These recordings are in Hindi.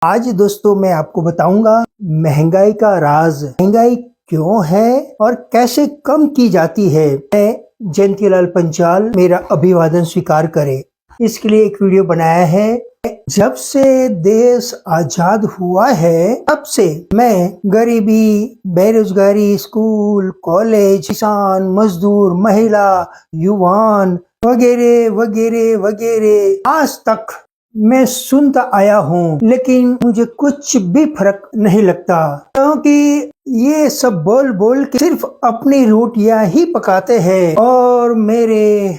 आज दोस्तों मैं आपको बताऊंगा महंगाई का राज। महंगाई क्यों है और कैसे कम की जाती है। मैं जयंतीलाल पंचाल मेरा अभिवादन स्वीकार करे, इसके लिए एक वीडियो बनाया है। जब से देश आजाद हुआ है तब से मैं गरीबी, बेरोजगारी, स्कूल, कॉलेज, किसान, मजदूर, महिला, युवान वगैरह वगैरह वगैरह आज तक मैं सुनता आया हूँ, लेकिन मुझे कुछ भी फर्क नहीं लगता, क्योंकि ये सब बोल बोल के सिर्फ अपनी रोटियां ही पकाते हैं और मेरे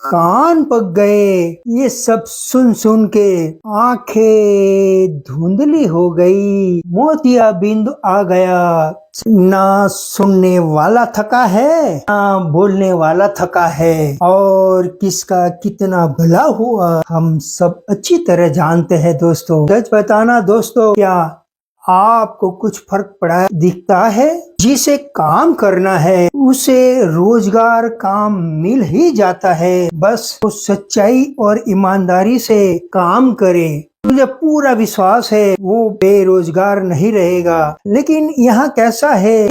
कान पक गए। ये सब सुन सुन के आंखें धुंधली हो गई, मोतियाबिंद आ गया। ना सुनने वाला थका है, ना बोलने वाला थका है, और किसका कितना भला हुआ हम सब अच्छी तरह जानते हैं। दोस्तों सच बताना दोस्तों, क्या आपको कुछ फर्क पड़ा दिखता है? जिसे काम करना है उसे रोजगार काम मिल ही जाता है, बस वो सच्चाई और ईमानदारी से काम करे। मुझे पूरा विश्वास है वो बेरोजगार नहीं रहेगा। लेकिन यहाँ कैसा है,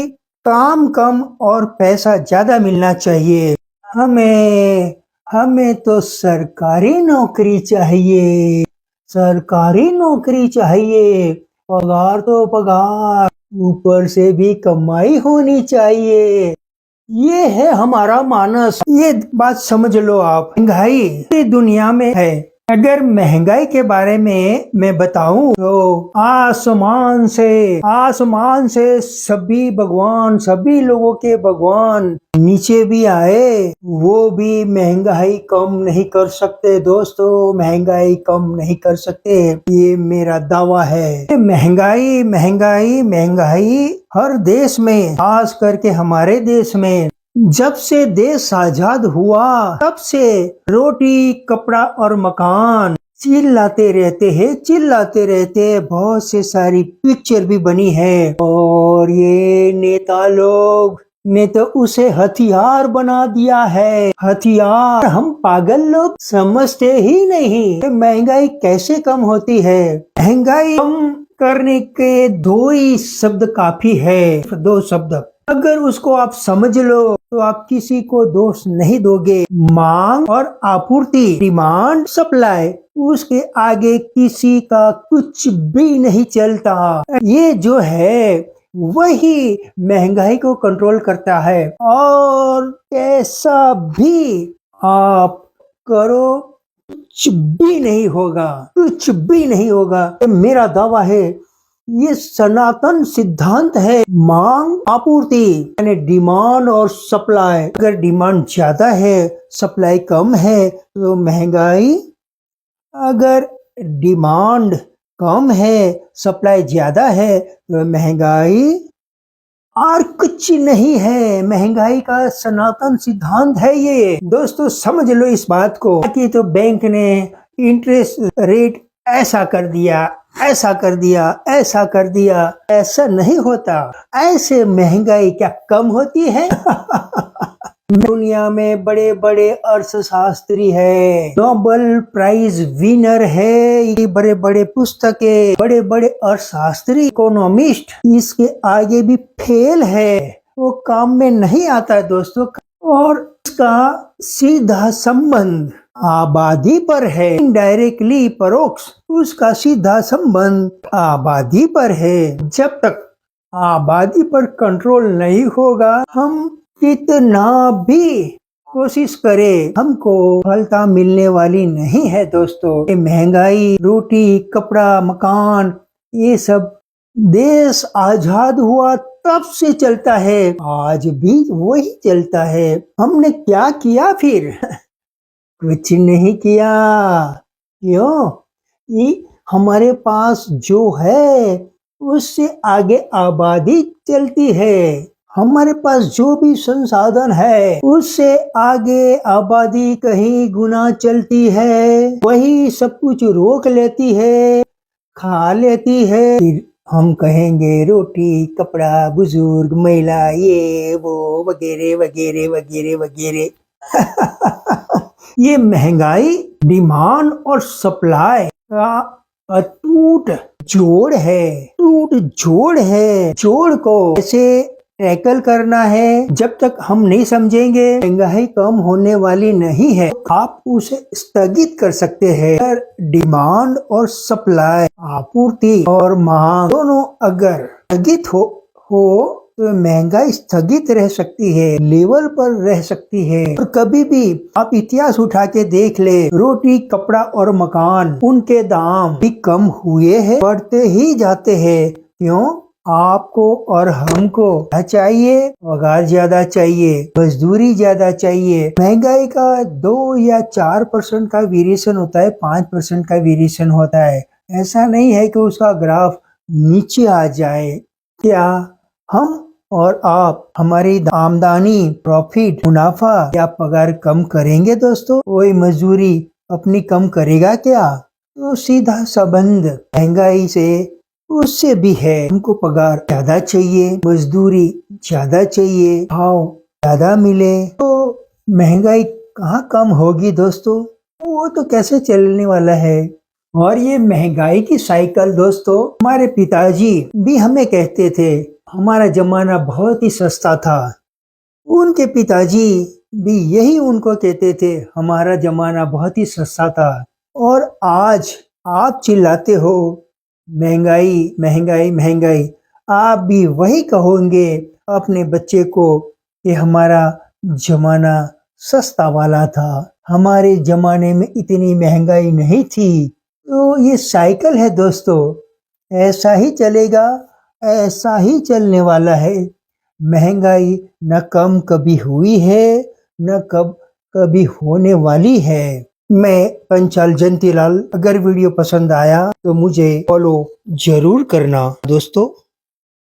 काम कम और पैसा ज्यादा मिलना चाहिए। हमें तो सरकारी नौकरी चाहिए, सरकारी नौकरी चाहिए। पगार तो पगार, ऊपर से भी कमाई होनी चाहिए। ये है हमारा मानस। ये बात समझ लो आप। महंगाई पूरी दुनिया में है। अगर महंगाई के बारे में मैं बताऊं तो आसमान से सभी भगवान, सभी लोगों के भगवान नीचे भी आए, वो भी महंगाई कम नहीं कर सकते। दोस्तों महंगाई कम नहीं कर सकते, ये मेरा दावा है। महंगाई महंगाई महंगाई हर देश में, खास करके हमारे देश में। जब से देश आजाद हुआ तब से रोटी, कपड़ा और मकान चिल्लाते रहते हैं। बहुत से सारी पिक्चर भी बनी है, और ये नेता लोग ने तो उसे हथियार बना दिया है। हथियार हम पागल लोग समझते ही नहीं। महंगाई कैसे कम होती है? महंगाई कम करने के दो ही शब्द काफी है, दो शब्द। अगर उसको आप समझ लो तो आप किसी को दोष नहीं दोगे। मांग और आपूर्ति, डिमांड सप्लाई, उसके आगे किसी का कुछ भी नहीं चलता। ये जो है वही महंगाई को कंट्रोल करता है। और कैसा भी आप करो कुछ भी नहीं होगा, मेरा दावा है। ये सनातन सिद्धांत है, मांग आपूर्ति, यानी डिमांड और सप्लाई। अगर डिमांड ज्यादा है, सप्लाई कम है तो महंगाई। अगर डिमांड कम है, सप्लाई ज्यादा है तो महंगाई। और कुछ नहीं है, महंगाई का सनातन सिद्धांत है ये। दोस्तों समझ लो इस बात को। कि तो बैंक ने इंटरेस्ट रेट ऐसा कर दिया, ऐसा नहीं होता। ऐसे महंगाई क्या कम होती है? दुनिया में बड़े बड़े अर्थशास्त्री है, नोबेल प्राइज विनर है, ये बड़े बड़े पुस्तकें, बड़े बड़े अर्थशास्त्री, इकोनॉमिस्ट इसके आगे भी फेल है। वो काम में नहीं आता दोस्तों। और इसका सीधा संबंध आबादी पर है, इनडायरेक्टली, परोक्ष उसका सीधा संबंध आबादी पर है। जब तक आबादी पर कंट्रोल नहीं होगा, हम कितना भी कोशिश करें, हमको फलता मिलने वाली नहीं है। दोस्तों ये महंगाई, रोटी, कपड़ा, मकान, ये सब देश आजाद हुआ तब से चलता है, आज भी वही चलता है। हमने क्या किया फिर? कुछ नहीं किया। क्यों? ये हमारे पास जो है उससे आगे आबादी चलती है। हमारे पास जो भी संसाधन है उससे आगे आबादी कहीं गुना चलती है। वही सब कुछ रोक लेती है, खा लेती है। फिर हम कहेंगे रोटी, कपड़ा, बुजुर्ग, महिला, ये वो वगैरह वगैरह वगैरह वगैरह। ये महंगाई, डिमांड और सप्लाई का अटूट जोड़ है, टूट जोड़ है। जोड़ को कैसे टैकल करना है, जब तक हम नहीं समझेंगे महंगाई कम होने वाली नहीं है। आप उसे स्थगित कर सकते हैं। अगर डिमांड और सप्लाई, आपूर्ति और मांग दोनों अगर स्थगित हो तो महंगाई स्थगित रह सकती है, लेवल पर रह सकती है। और कभी भी आप इतिहास उठा के देख ले, रोटी, कपड़ा और मकान, उनके दाम भी कम हुए हैं, बढ़ते ही जाते हैं। क्यों? आपको और हमको क्या चाहिए? पगार ज्यादा चाहिए, मजदूरी ज्यादा चाहिए। महंगाई का 2 या 4% का वेरिएशन होता है, 5% का वेरिएशन होता है। ऐसा नहीं है कि उसका ग्राफ नीचे आ जाए। क्या हम और आप हमारी आमदनी, प्रॉफिट, मुनाफा या पगार कम करेंगे दोस्तों? कोई मजदूरी अपनी कम करेगा क्या? तो सीधा संबंध महंगाई से उससे भी है। हमको पगार ज्यादा चाहिए, मजदूरी ज्यादा चाहिए, भाव ज्यादा मिले तो महंगाई कहाँ कम होगी दोस्तों? वो तो कैसे चलने वाला है। और ये महंगाई की साइकिल दोस्तों, हमारे पिताजी भी हमें कहते थे हमारा जमाना बहुत ही सस्ता था। उनके पिताजी भी यही उनको कहते थे हमारा जमाना बहुत ही सस्ता था। और आज आप चिल्लाते हो महंगाई महंगाई महंगाई, आप भी वही कहोगे अपने बच्चे को कि हमारा जमाना सस्ता वाला था, हमारे जमाने में इतनी महंगाई नहीं थी। तो ये साइकिल है दोस्तों, ऐसा ही चलेगा, ऐसा ही चलने वाला है। महंगाई न कम कभी हुई है, न कभी होने वाली है। मैं पंचाल जयंतीलाल। अगर वीडियो पसंद आया तो मुझे फॉलो जरूर करना दोस्तों।